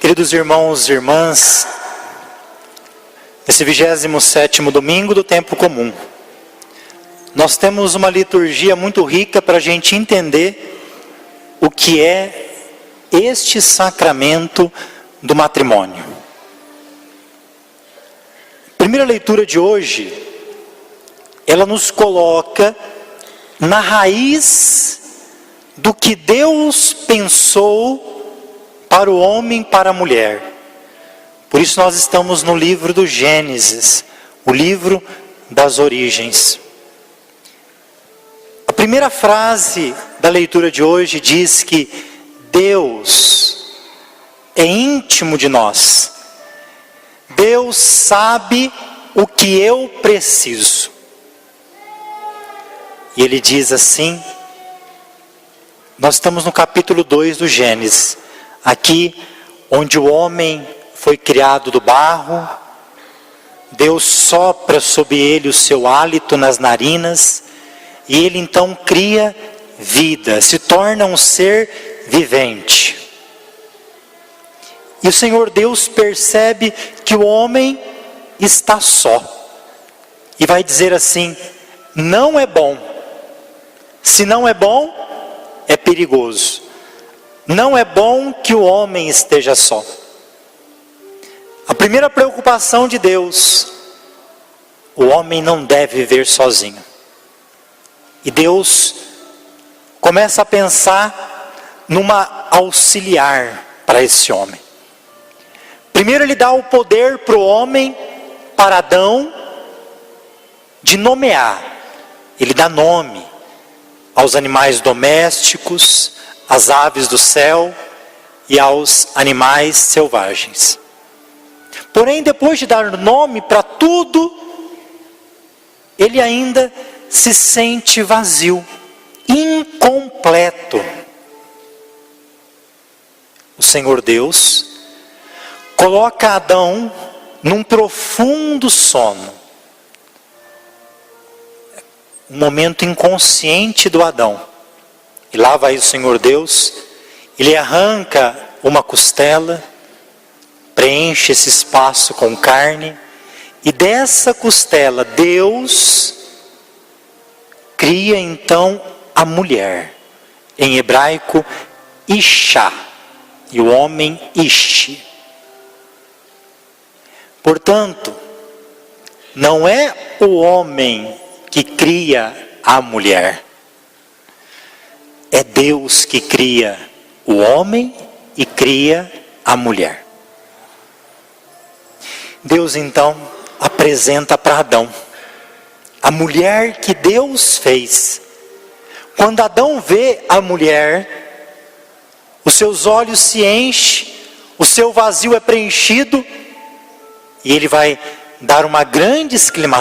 Queridos irmãos e irmãs, esse 27º domingo do tempo comum, nós temos uma liturgia muito rica para a gente entender o que é este sacramento do matrimônio. A primeira leitura de hoje, ela nos coloca na raiz do que Deus pensou para o homem e para a mulher. Por isso nós estamos no livro do Gênesis, o livro das origens. A primeira frase da leitura de hoje diz que Deus é íntimo de nós. Deus sabe o que eu preciso. E ele diz assim, nós estamos no capítulo 2 do Gênesis, aqui onde o homem foi criado do barro, Deus sopra sobre ele o seu hálito nas narinas, e ele então cria vida, se torna um ser vivente. E o Senhor Deus percebe que o homem está só, e vai dizer assim, não é bom. Se não é bom, é perigoso. Não é bom que o homem esteja só. A primeira preocupação de Deus, o homem não deve viver sozinho. E Deus começa a pensar numa auxiliar para esse homem. Primeiro ele dá o poder para o homem, para Adão, de nomear. Ele dá nome aos animais domésticos, às aves do céu e aos animais selvagens. Porém, depois de dar nome para tudo, ele ainda se sente vazio, incompleto. O Senhor Deus coloca Adão num profundo sono. Um momento inconsciente do Adão. E lá vai o Senhor Deus, ele arranca uma costela, preenche esse espaço com carne, e dessa costela Deus cria então a mulher, em hebraico Isha, e o homem Ishi. Portanto, não é o homem que cria a mulher, é Deus que cria o homem e cria a mulher. Deus então apresenta para Adão a mulher que Deus fez. Quando Adão vê a mulher, os seus olhos se enchem, o seu vazio é preenchido, e ele vai dar uma grande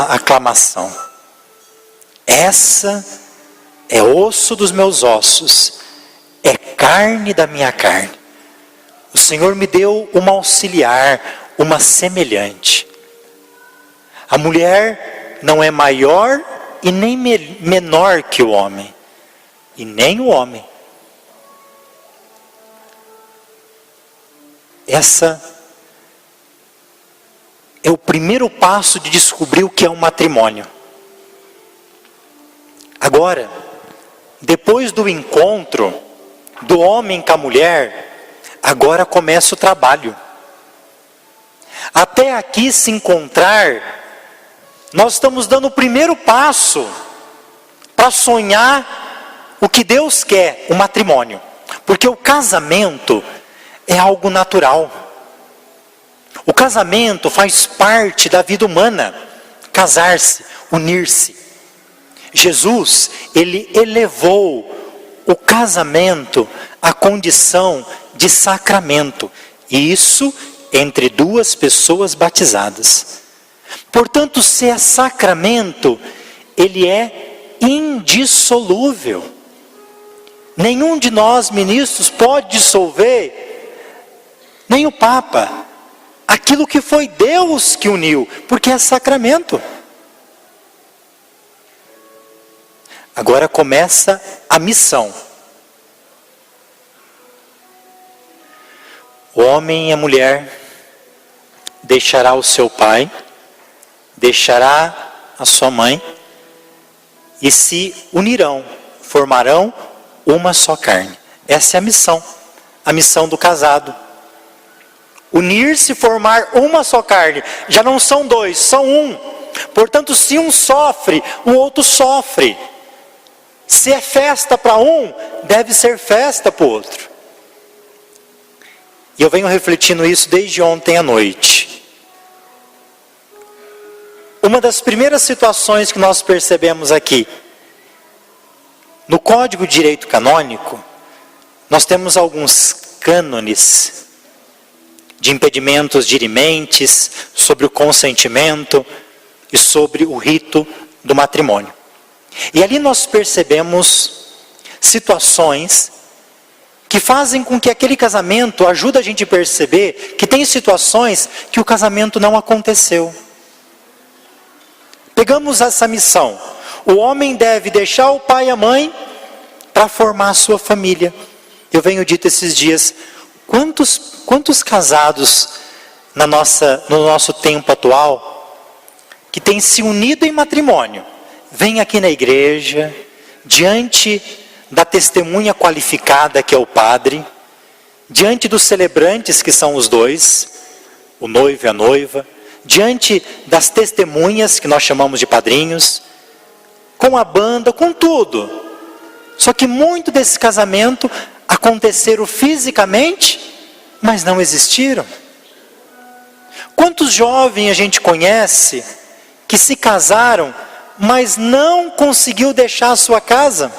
aclamação. Essa é osso dos meus ossos, é carne da minha carne. O Senhor me deu uma auxiliar, uma semelhante. A mulher não é maior e nem menor que o homem, e nem o homem. Essa é o primeiro passo de descobrir o que é um matrimônio. Agora, depois do encontro do homem com a mulher, agora começa o trabalho. Até aqui se encontrar, nós estamos dando o primeiro passo para sonhar o que Deus quer, o matrimônio. Porque o casamento é algo natural. O casamento faz parte da vida humana. Casar-se, unir-se. Jesus, ele elevou o casamento à condição de sacramento. E isso entre duas pessoas batizadas. Portanto, se é sacramento, ele é indissolúvel. Nenhum de nós ministros pode dissolver, nem o Papa, aquilo que foi Deus que uniu, porque é sacramento. Agora começa a missão. O homem e a mulher deixará o seu pai, deixará a sua mãe e se unirão, formarão uma só carne. Essa é a missão do casado. Unir-se e formar uma só carne. Já não são dois, são um. Portanto, se um sofre, o outro sofre. Se é festa para um, deve ser festa para o outro. E eu venho refletindo isso desde ontem à noite. Uma das primeiras situações que nós percebemos aqui, no Código de Direito Canônico, nós temos alguns cânones de impedimentos dirimentes, sobre o consentimento e sobre o rito do matrimônio. E ali nós percebemos situações que fazem com que aquele casamento ajude a gente a perceber que tem situações que o casamento não aconteceu. Pegamos essa missão. O homem deve deixar o pai e a mãe para formar a sua família. Eu venho dito esses dias, quantos casados no nosso tempo atual que têm se unido em matrimônio, vem aqui na igreja, diante da testemunha qualificada que é o padre, diante dos celebrantes que são os dois, o noivo e a noiva, diante das testemunhas que nós chamamos de padrinhos, com a banda, com tudo. Só que muito desse casamento aconteceram fisicamente, mas não existiram. Quantos jovens a gente conhece que se casaram, mas não conseguiu deixar a sua casa?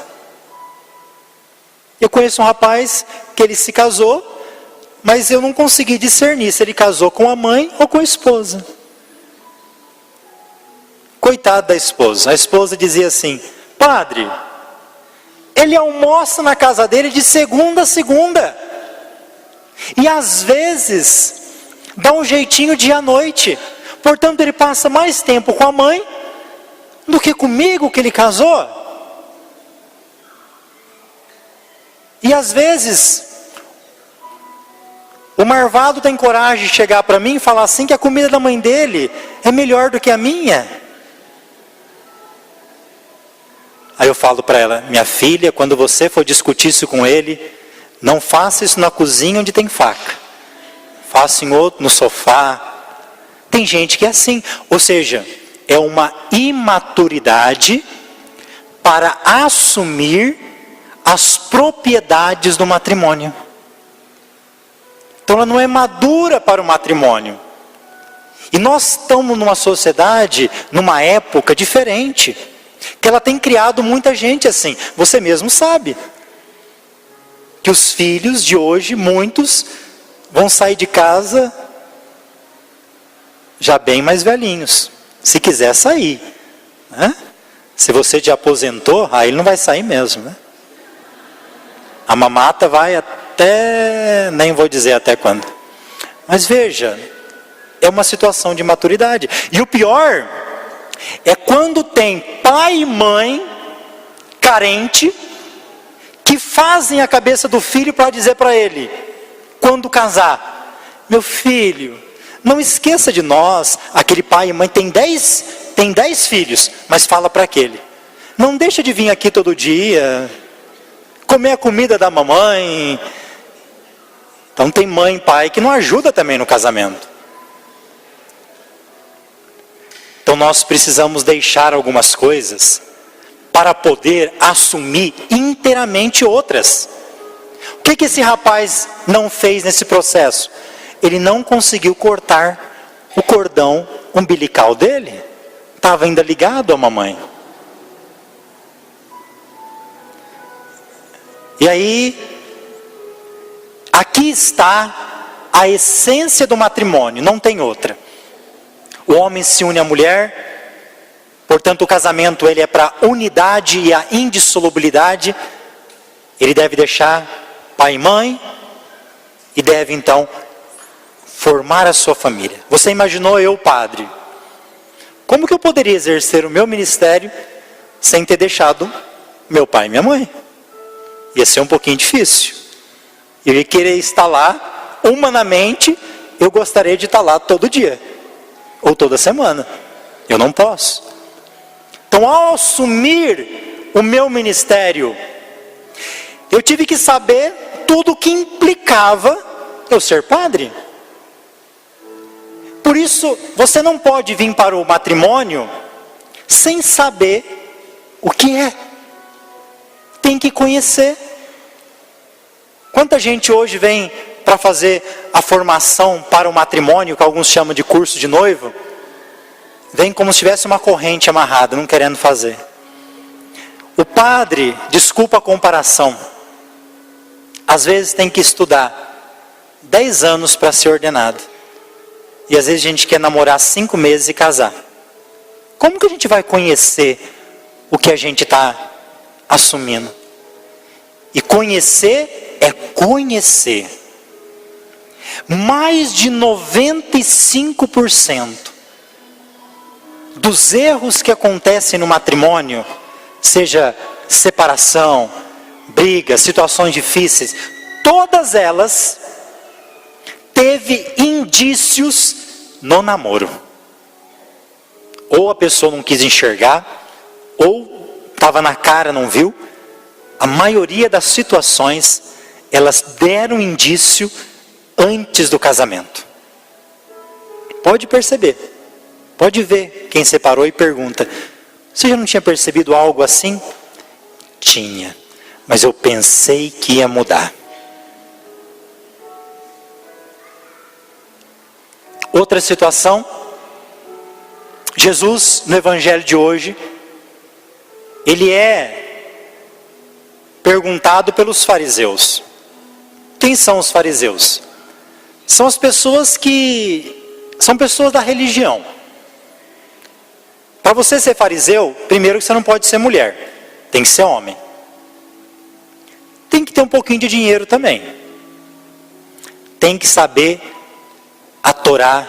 Eu conheço um rapaz que ele se casou, mas eu não consegui discernir se ele casou com a mãe ou com a esposa. Coitado da esposa. A esposa dizia assim: padre, ele almoça na casa dele de segunda a segunda. E às vezes dá um jeitinho de ir à noite. Portanto, ele passa mais tempo com a mãe do que comigo, que ele casou. E às vezes o marvado tem coragem de chegar para mim e falar assim que a comida da mãe dele é melhor do que a minha. Aí eu falo para ela: minha filha, quando você for discutir isso com ele, não faça isso na cozinha onde tem faca. Faça em outro, no sofá. Tem gente que é assim. Ou seja, é uma imaturidade para assumir as propriedades do matrimônio. Então ela não é madura para o matrimônio. E nós estamos numa sociedade, numa época diferente, que ela tem criado muita gente assim. Você mesmo sabe que os filhos de hoje, muitos, vão sair de casa já bem mais velhinhos, se quiser sair, né? Se você já aposentou, aí ele não vai sair mesmo, né? A mamata vai até, nem vou dizer até quando. Mas veja, é uma situação de maturidade. E o pior é quando tem pai e mãe carente que fazem a cabeça do filho para dizer para ele, quando casar: meu filho, não esqueça de nós. Aquele pai e mãe tem 10 filhos, mas fala para aquele: não deixa de vir aqui todo dia, comer a comida da mamãe. Então tem mãe e pai que não ajuda também no casamento. Então nós precisamos deixar algumas coisas para poder assumir inteiramente outras. O que esse rapaz não fez nesse processo? Ele não conseguiu cortar o cordão umbilical dele. Estava ainda ligado à mamãe. E aí, aqui está a essência do matrimônio, não tem outra. O homem se une à mulher, portanto o casamento ele é para a unidade e a indissolubilidade. Ele deve deixar pai e mãe e deve então formar a sua família. Você imaginou eu, padre, como que eu poderia exercer o meu ministério sem ter deixado meu pai e minha mãe? Ia ser um pouquinho difícil. Eu ia querer estar lá humanamente, eu gostaria de estar lá todo dia, ou toda semana. Eu não posso. Então, ao assumir o meu ministério, eu tive que saber tudo o que implicava eu ser padre. Por isso, você não pode vir para o matrimônio sem saber o que é. Tem que conhecer. Quanta gente hoje vem para fazer a formação para o matrimônio, que alguns chamam de curso de noivo, vem como se tivesse uma corrente amarrada, não querendo fazer. O padre, desculpa a comparação, às vezes tem que estudar 10 anos para ser ordenado. E às vezes a gente quer namorar 5 meses e casar. Como que a gente vai conhecer o que a gente está assumindo? E conhecer é conhecer. Mais de 95% dos erros que acontecem no matrimônio, seja separação, brigas, situações difíceis, todas elas teve indícios no namoro. Ou a pessoa não quis enxergar, ou estava na cara, não viu. A maioria das situações, elas deram indício antes do casamento. Pode perceber, pode ver quem separou e pergunta: você já não tinha percebido algo assim? Tinha, mas eu pensei que ia mudar. Outra situação, Jesus no evangelho de hoje, ele é perguntado pelos fariseus. Quem são os fariseus? São as pessoas são pessoas da religião. Para você ser fariseu, primeiro que você não pode ser mulher, tem que ser homem. Tem que ter um pouquinho de dinheiro também. Tem que saber a Torá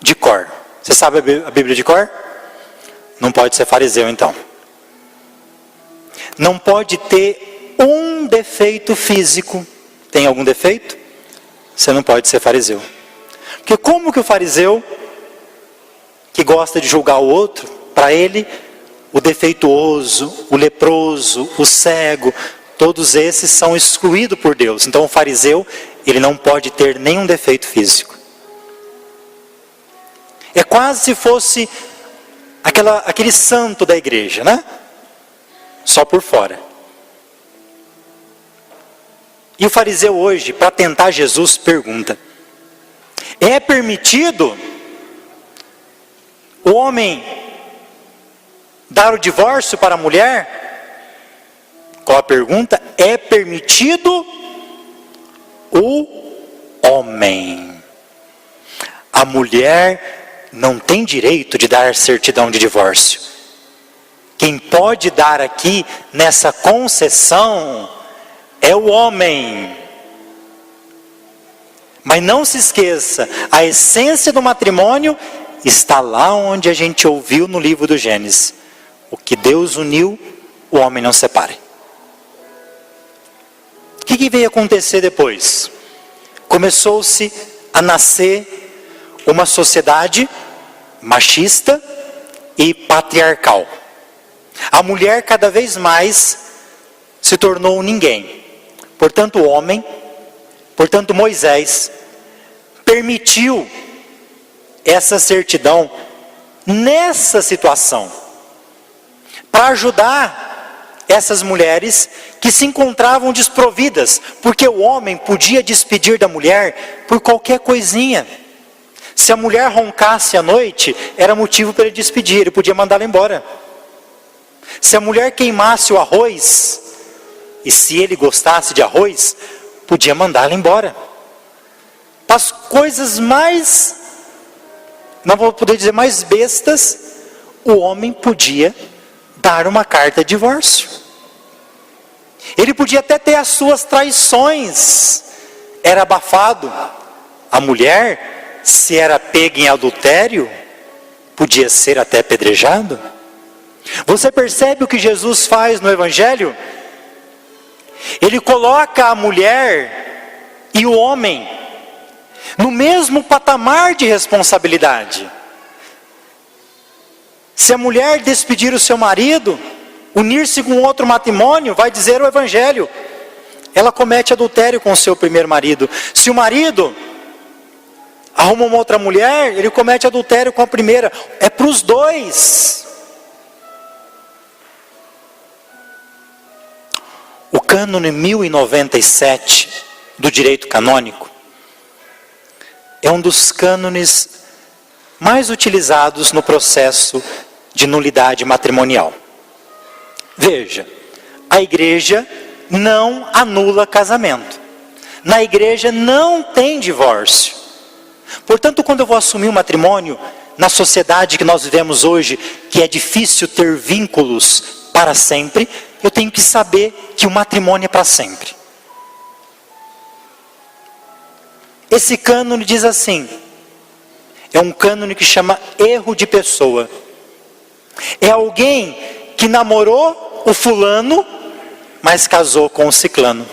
de cor. Você sabe a Bíblia de cor? Não pode ser fariseu então. Não pode ter um defeito físico. Tem algum defeito? Você não pode ser fariseu. Porque como que o fariseu, que gosta de julgar o outro, para ele, o defeituoso, o leproso, o cego, todos esses são excluídos por Deus. Então o fariseu, ele não pode ter nenhum defeito físico. É quase se fosse aquele santo da igreja, né? Só por fora. E o fariseu hoje, para tentar Jesus, pergunta: é permitido o homem dar o divórcio para a mulher? Qual a pergunta? É permitido o homem. A mulher não tem direito de dar certidão de divórcio. Quem pode dar aqui nessa concessão é o homem. Mas não se esqueça, a essência do matrimônio está lá onde a gente ouviu no livro do Gênesis: o que Deus uniu, o homem não separe. O que veio acontecer depois? Começou-se a nascer uma sociedade machista e patriarcal. A mulher cada vez mais se tornou um ninguém. Portanto, o homem, portanto Moisés, permitiu essa certidão nessa situação, para ajudar essas mulheres que se encontravam desprovidas, porque o homem podia despedir da mulher por qualquer coisinha. Se a mulher roncasse à noite, era motivo para ele despedir, ele podia mandá-la embora. Se a mulher queimasse o arroz, e se ele gostasse de arroz, podia mandá-la embora. As coisas mais, não vou poder dizer mais bestas, o homem podia dar uma carta de divórcio. Ele podia até ter as suas traições, era abafado. A mulher, se era pega em adultério, podia ser até apedrejado. Você percebe o que Jesus faz no Evangelho? Ele coloca a mulher e o homem no mesmo patamar de responsabilidade. Se a mulher despedir o seu marido, unir-se com outro matrimônio, vai dizer o Evangelho, ela comete adultério com o seu primeiro marido. Se o marido arruma uma outra mulher, ele comete adultério com a primeira. É para os dois. O cânone 1097 do direito canônico é um dos cânones mais utilizados no processo de nulidade matrimonial. Veja, a igreja não anula casamento. Na igreja não tem divórcio. Portanto, quando eu vou assumir um matrimônio, na sociedade que nós vivemos hoje, que é difícil ter vínculos para sempre, eu tenho que saber que o matrimônio é para sempre. Esse cânone diz assim, é um cânone que chama erro de pessoa. É alguém que namorou o fulano, mas casou com o ciclano.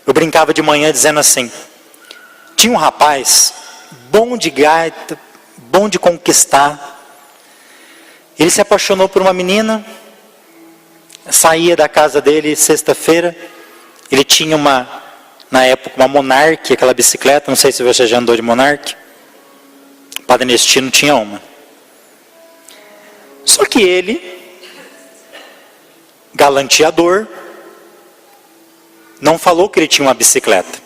Eu brincava de manhã dizendo assim, tinha um rapaz, bom de gaita, bom de conquistar. Ele se apaixonou por uma menina, saía da casa dele sexta-feira, ele tinha na época, uma Monarch, aquela bicicleta, não sei se você já andou de Monarch. Padre Nestino tinha uma. Só que ele, galanteador, não falou que ele tinha uma bicicleta.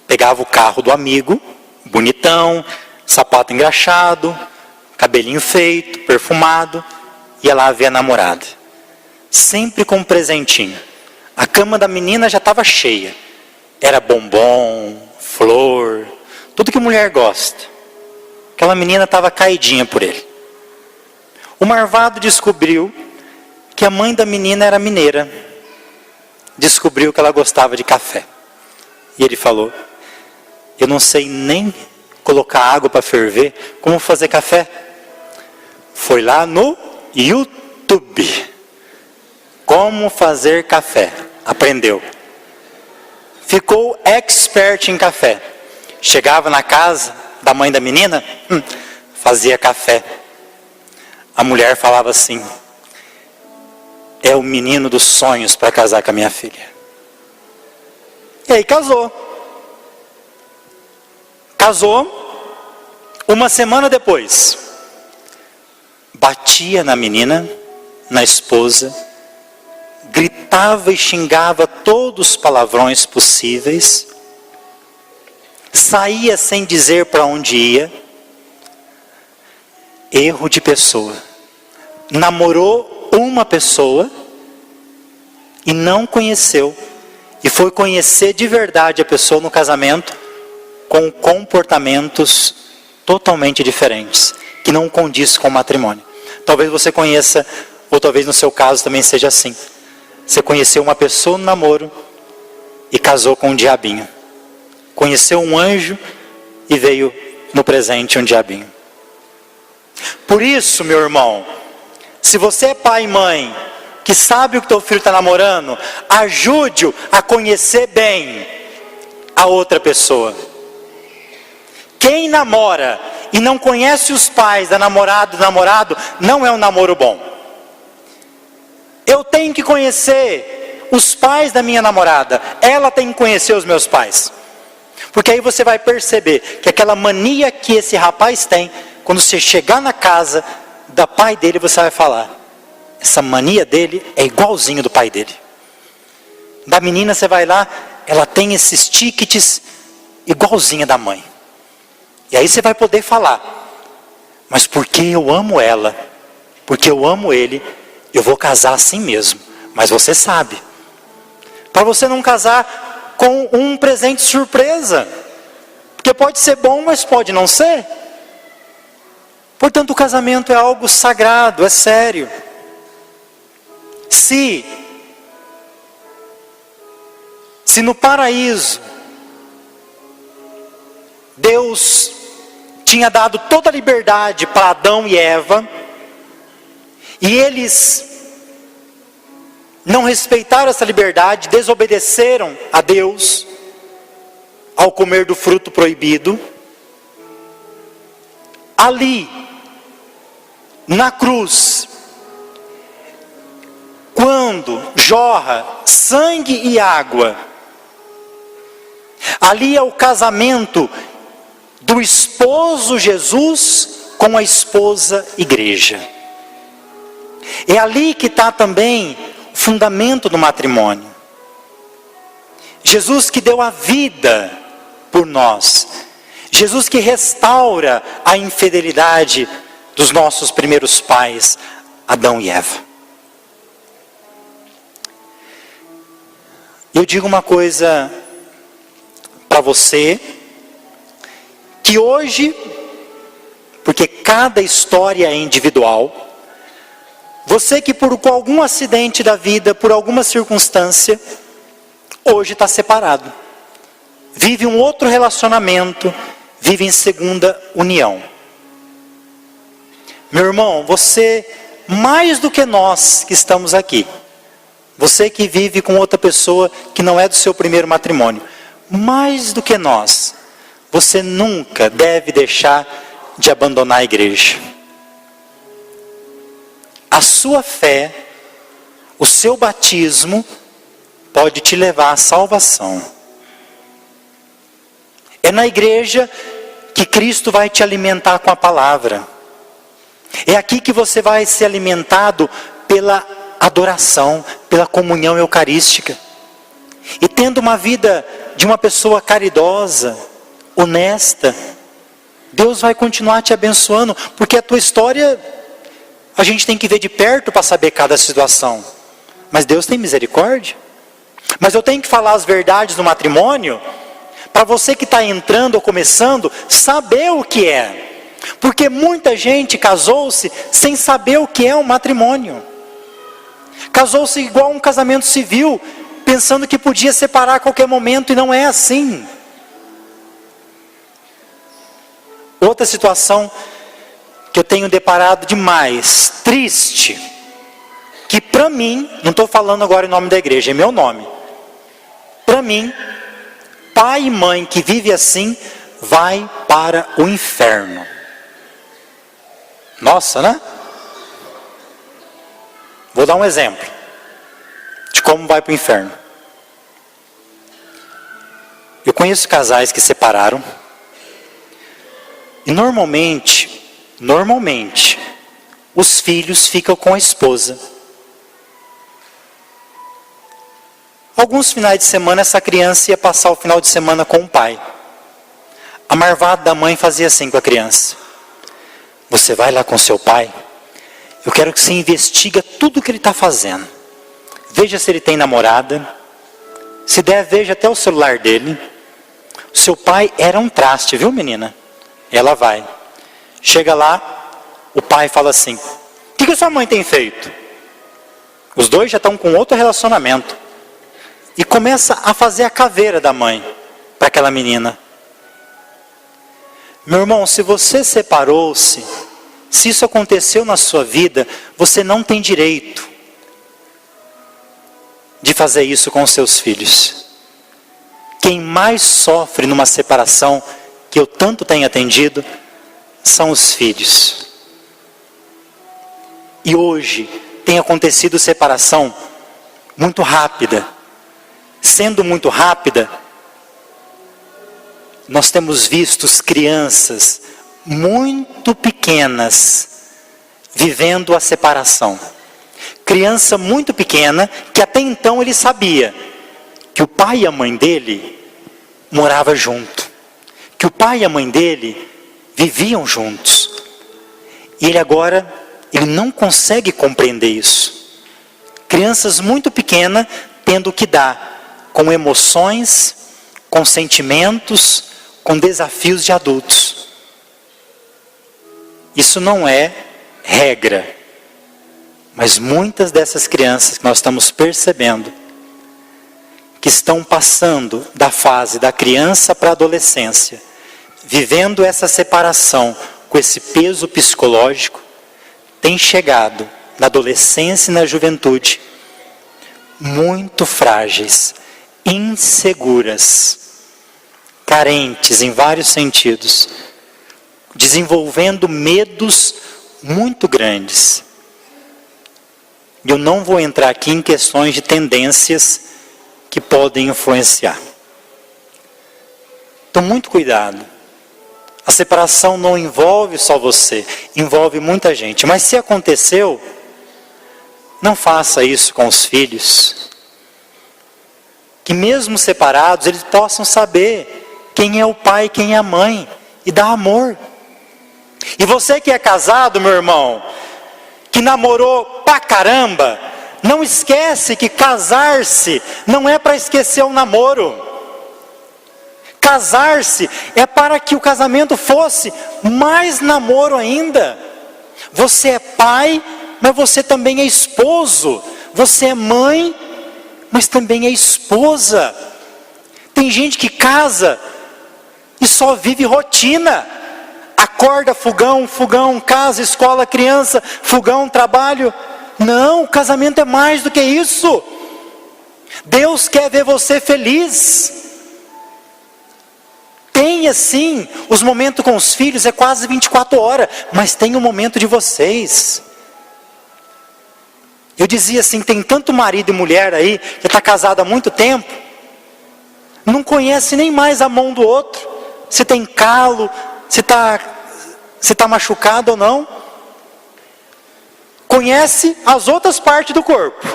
Pegava o carro do amigo, bonitão, sapato engraxado, cabelinho feito, perfumado, ia lá ver a namorada. Sempre com um presentinho. A cama da menina já estava cheia. Era bombom, flor, tudo que mulher gosta. Aquela menina estava caidinha por ele. O marvado descobriu que a mãe da menina era mineira. Descobriu que ela gostava de café. E ele falou, eu não sei nem colocar água para ferver, como fazer café? Foi lá no YouTube. Como fazer café. Aprendeu. Ficou expert em café. Chegava na casa da mãe da menina, fazia café. A mulher falava assim, é o menino dos sonhos para casar com a minha filha. E aí casou. Uma semana depois, batia na menina, na esposa, gritava e xingava todos os palavrões possíveis, saía sem dizer para onde ia. Erro de pessoa. Namorou uma pessoa e não conheceu, e foi conhecer de verdade a pessoa no casamento, com comportamentos totalmente diferentes, que não condiz com o matrimônio. Talvez você conheça, ou talvez no seu caso também seja assim. Você conheceu uma pessoa no namoro e casou com um diabinho. Conheceu um anjo e veio no presente um diabinho. Por isso, meu irmão, se você é pai e mãe, que sabe o que teu filho está namorando, ajude-o a conhecer bem a outra pessoa. Quem namora e não conhece os pais da namorada, do namorado, não é um namoro bom. Eu tenho que conhecer os pais da minha namorada, ela tem que conhecer os meus pais. Porque aí você vai perceber que aquela mania que esse rapaz tem, quando você chegar na casa da pai dele, você vai falar, essa mania dele é igualzinho do pai dele. Da menina você vai lá, ela tem esses tickets igualzinha da mãe. E aí você vai poder falar, mas porque eu amo ela, porque eu amo ele, eu vou casar assim mesmo. Mas você sabe, para você não casar com um presente surpresa, porque pode ser bom, mas pode não ser. Portanto, o casamento é algo sagrado, é sério. Se no paraíso Deus tinha dado toda a liberdade para Adão e Eva, e eles não respeitaram essa liberdade, desobedeceram a Deus, ao comer do fruto proibido. Ali, na cruz, quando jorra sangue e água, ali é o casamento do esposo Jesus com a esposa igreja. É ali que está também o fundamento do matrimônio. Jesus que deu a vida por nós. Jesus que restaura a infidelidade dos nossos primeiros pais, Adão e Eva. Eu digo uma coisa para você, que hoje, porque cada história é individual, você que por algum acidente da vida, por alguma circunstância, hoje está separado. Vive um outro relacionamento, vive em segunda união. Meu irmão, você, mais do que nós que estamos aqui, você que vive com outra pessoa que não é do seu primeiro matrimônio, mais do que nós, você nunca deve deixar de abandonar a igreja. A sua fé, o seu batismo, pode te levar à salvação. É na igreja que Cristo vai te alimentar com a palavra. É aqui que você vai ser alimentado pela adoração, pela comunhão eucarística. E tendo uma vida de uma pessoa caridosa, honesta, Deus vai continuar te abençoando, porque a tua história a gente tem que ver de perto para saber cada situação. Mas Deus tem misericórdia. Mas eu tenho que falar as verdades do matrimônio, para você que está entrando ou começando, saber o que é. Porque muita gente casou-se sem saber o que é um matrimônio. Casou-se igual um casamento civil, pensando que podia separar a qualquer momento, e não é assim. Outra situação que eu tenho deparado demais, triste, que para mim, não estou falando agora em nome da igreja, é meu nome. Para mim, pai e mãe que vive assim, vai para o inferno. Nossa, né? Vou dar um exemplo de como vai para o inferno. Eu conheço casais que separaram. E normalmente, os filhos ficam com a esposa. Alguns finais de semana, essa criança ia passar o final de semana com o pai. A marvada da mãe fazia assim com a criança: você vai lá com seu pai, eu quero que você investiga tudo o que ele está fazendo. Veja se ele tem namorada, se der, veja até o celular dele. O seu pai era um traste, viu, menina? Ela vai. Chega lá, o pai fala assim: o que a sua mãe tem feito? Os dois já estão com outro relacionamento. E começa a fazer a caveira da mãe para aquela menina. Meu irmão, se você separou-se, se isso aconteceu na sua vida, você não tem direito de fazer isso com os seus filhos. Quem mais sofre numa separação, que eu tanto tenho atendido, são os filhos. E hoje tem acontecido separação muito rápida. Sendo muito rápida, nós temos visto crianças muito pequenas vivendo a separação. Criança muito pequena, que até então ele sabia que o pai e a mãe dele moravam junto, que o pai e a mãe dele viviam juntos. E ele agora, ele não consegue compreender isso. Crianças muito pequenas tendo que dar com emoções, com sentimentos, com desafios de adultos. Isso não é regra. Mas muitas dessas crianças que nós estamos percebendo, que estão passando da fase da criança para a adolescência, vivendo essa separação com esse peso psicológico, têm chegado na adolescência e na juventude muito frágeis, inseguras, carentes em vários sentidos, desenvolvendo medos muito grandes. E eu não vou entrar aqui em questões de tendências que podem influenciar. Então, muito cuidado. A separação não envolve só você, envolve muita gente. Mas se aconteceu, não faça isso com os filhos. Que mesmo separados, eles possam saber quem é o pai e quem é a mãe, e dar amor. E você que é casado, meu irmão, que namorou pra caramba, não esquece que casar-se não é para esquecer o namoro. Casar-se é para que o casamento fosse mais namoro ainda. Você é pai, mas você também é esposo. Você é mãe, mas também é esposa. Tem gente que casa e só vive rotina. Acorda, fogão, fogão, casa, escola, criança, fogão, trabalho. Não, o casamento é mais do que isso. Deus quer ver você feliz. Tenha sim, os momentos com os filhos é quase 24 horas, mas tem um momento de vocês. Eu dizia assim, tem tanto marido e mulher aí, que está casado há muito tempo, não conhece nem mais a mão do outro, se tem calo, se está machucado ou não. Conhece as outras partes do corpo,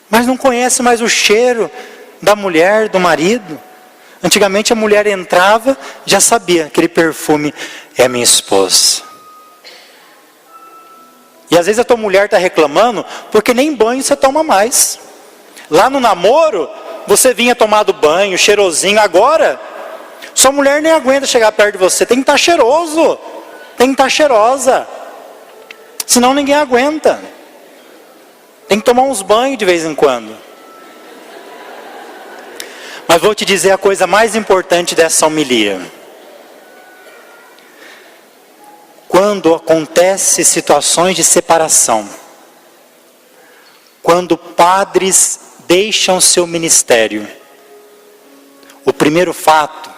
mas não conhece mais o cheiro da mulher, do marido. Antigamente a mulher entrava, já sabia, aquele perfume é minha esposa. E às vezes a tua mulher está reclamando, porque nem banho você toma mais. Lá no namoro, você vinha tomado banho, cheirosinho. Agora, sua mulher nem aguenta chegar perto de você. Tem que estar cheiroso, tem que estar cheirosa. Senão ninguém aguenta. Tem que tomar uns banhos de vez em quando. Mas vou te dizer a coisa mais importante dessa homilia. Quando acontecem situações de separação, quando padres deixam seu ministério, o primeiro fato,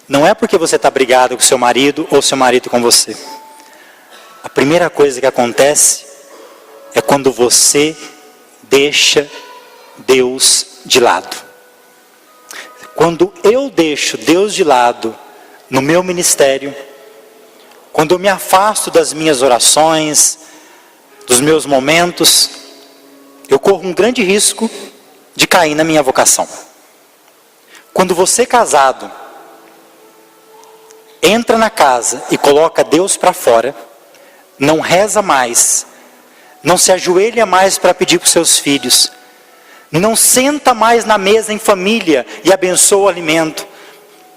não é porque você está brigado com seu marido ou seu marido com você. A primeira coisa que acontece é quando você deixa Deus de lado. Quando eu deixo Deus de lado no meu ministério, quando eu me afasto das minhas orações, dos meus momentos, eu corro um grande risco de cair na minha vocação. Quando você casado entra na casa e coloca Deus para fora, não reza mais, não se ajoelha mais para pedir para os seus filhos, não senta mais na mesa em família e abençoa o alimento,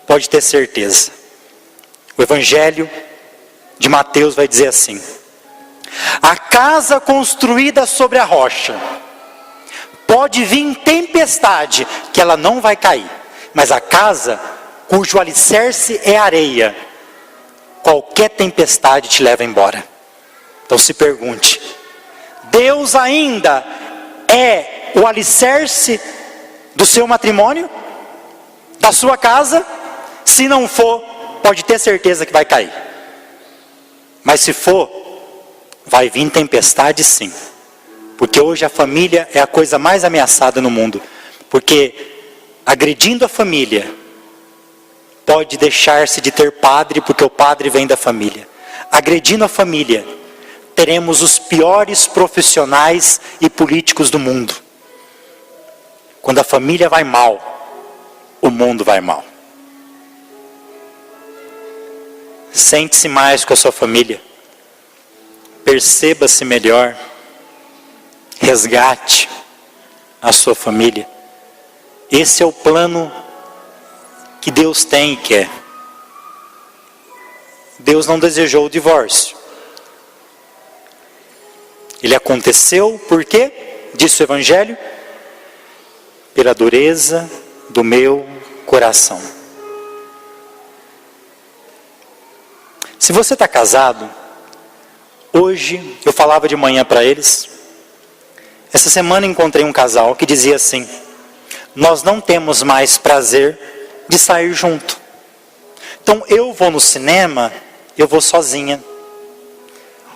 pode ter certeza. O Evangelho de Mateus vai dizer assim: a casa construída sobre a rocha, pode vir tempestade, que ela não vai cair, mas a casa cujo alicerce é areia, qualquer tempestade te leva embora. Então se pergunte, Deus ainda é o alicerce do seu matrimônio, da sua casa? Se não for, pode ter certeza que vai cair. Mas se for, vai vir tempestade sim. Porque hoje a família é a coisa mais ameaçada no mundo. Porque agredindo a família, pode deixar-se de ter padre, porque o padre vem da família. Agredindo a família, teremos os piores profissionais e políticos do mundo. Quando a família vai mal, o mundo vai mal. Sente-se mais com a sua família. Perceba-se melhor. Resgate a sua família. Esse é o plano que Deus tem e quer. Deus não desejou o divórcio. Ele aconteceu por quê? Diz o Evangelho: pela dureza do meu coração. Se você está casado, hoje eu falava de manhã para eles. Essa semana encontrei um casal que dizia assim: nós não temos mais prazer de sair junto. Então eu vou no cinema, eu vou sozinha.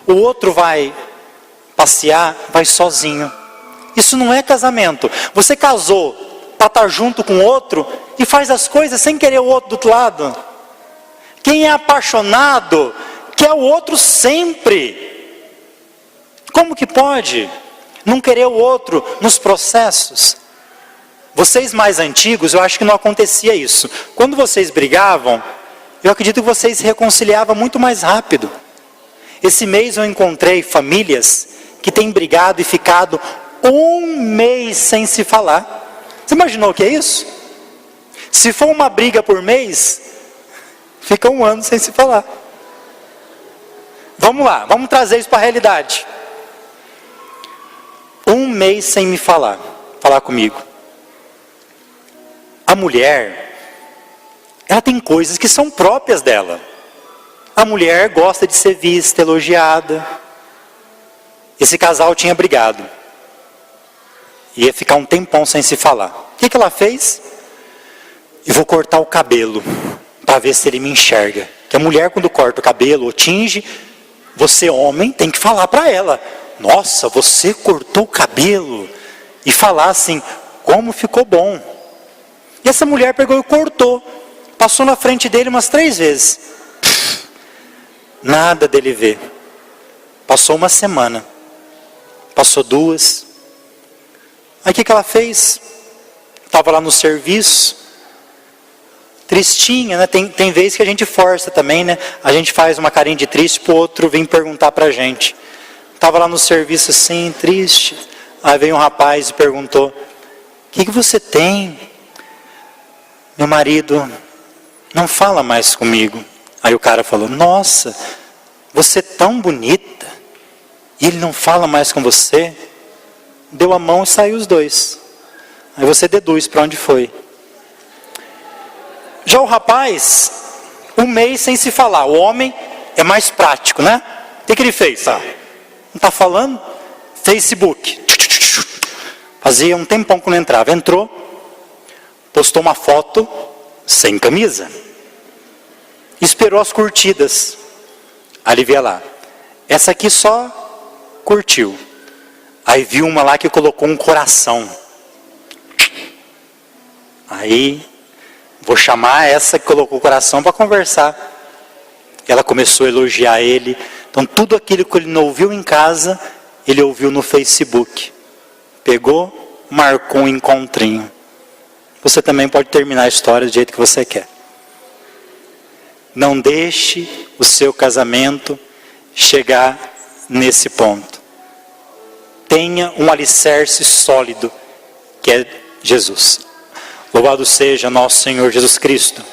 O outro vai passear, vai sozinho. Isso não é casamento. Você casou para estar junto com o outro e faz as coisas sem querer o outro do outro lado. Quem é apaixonado quer o outro sempre. Como que pode não querer o outro nos processos? Vocês mais antigos, eu acho que não acontecia isso. Quando vocês brigavam, eu acredito que vocês se reconciliavam muito mais rápido. Esse mês eu encontrei famílias que têm brigado e ficado 1 mês sem se falar. Você imaginou o que é isso? Se for uma briga por mês, fica 1 ano sem se falar. Vamos lá, vamos trazer isso para a realidade. 1 mês sem me falar comigo. A mulher, ela tem coisas que são próprias dela. A mulher gosta de ser vista, elogiada. Esse casal tinha brigado. Ia ficar um tempão sem se falar. O que ela fez? Eu vou cortar o cabelo, para ver se ele me enxerga. Que a mulher, quando corta o cabelo ou tinge, você homem tem que falar para ela: nossa, você cortou o cabelo. E falar assim: como ficou bom. E essa mulher pegou e cortou. Passou na frente dele umas 3 vezes. Nada dele ver. Passou 1 semana. Passou 2. Aí o que ela fez? Estava lá no serviço. Tristinha, né? Tem vezes que a gente força também, né? A gente faz uma carinha de triste pro outro vir perguntar pra gente. Estava lá no serviço assim, triste. Aí veio um rapaz e perguntou: o que você tem? Meu marido não fala mais comigo. Aí o cara falou: nossa, você é tão bonita, e ele não fala mais com você? Deu a mão e saiu os dois. Aí você deduz para onde foi. Já o rapaz, 1 mês sem se falar. O homem é mais prático, né? O que ele fez? Não está falando? Facebook. Fazia um tempão que não entrava. Entrou, postou uma foto sem camisa. Esperou as curtidas. Aí ele via lá: essa aqui só curtiu. Aí viu uma lá que colocou um coração. Aí, vou chamar essa que colocou o coração para conversar. Ela começou a elogiar ele. Então tudo aquilo que ele não ouviu em casa, ele ouviu no Facebook. Pegou, marcou um encontrinho. Você também pode terminar a história do jeito que você quer. Não deixe o seu casamento chegar nesse ponto. Tenha um alicerce sólido, que é Jesus. Louvado seja nosso Senhor Jesus Cristo.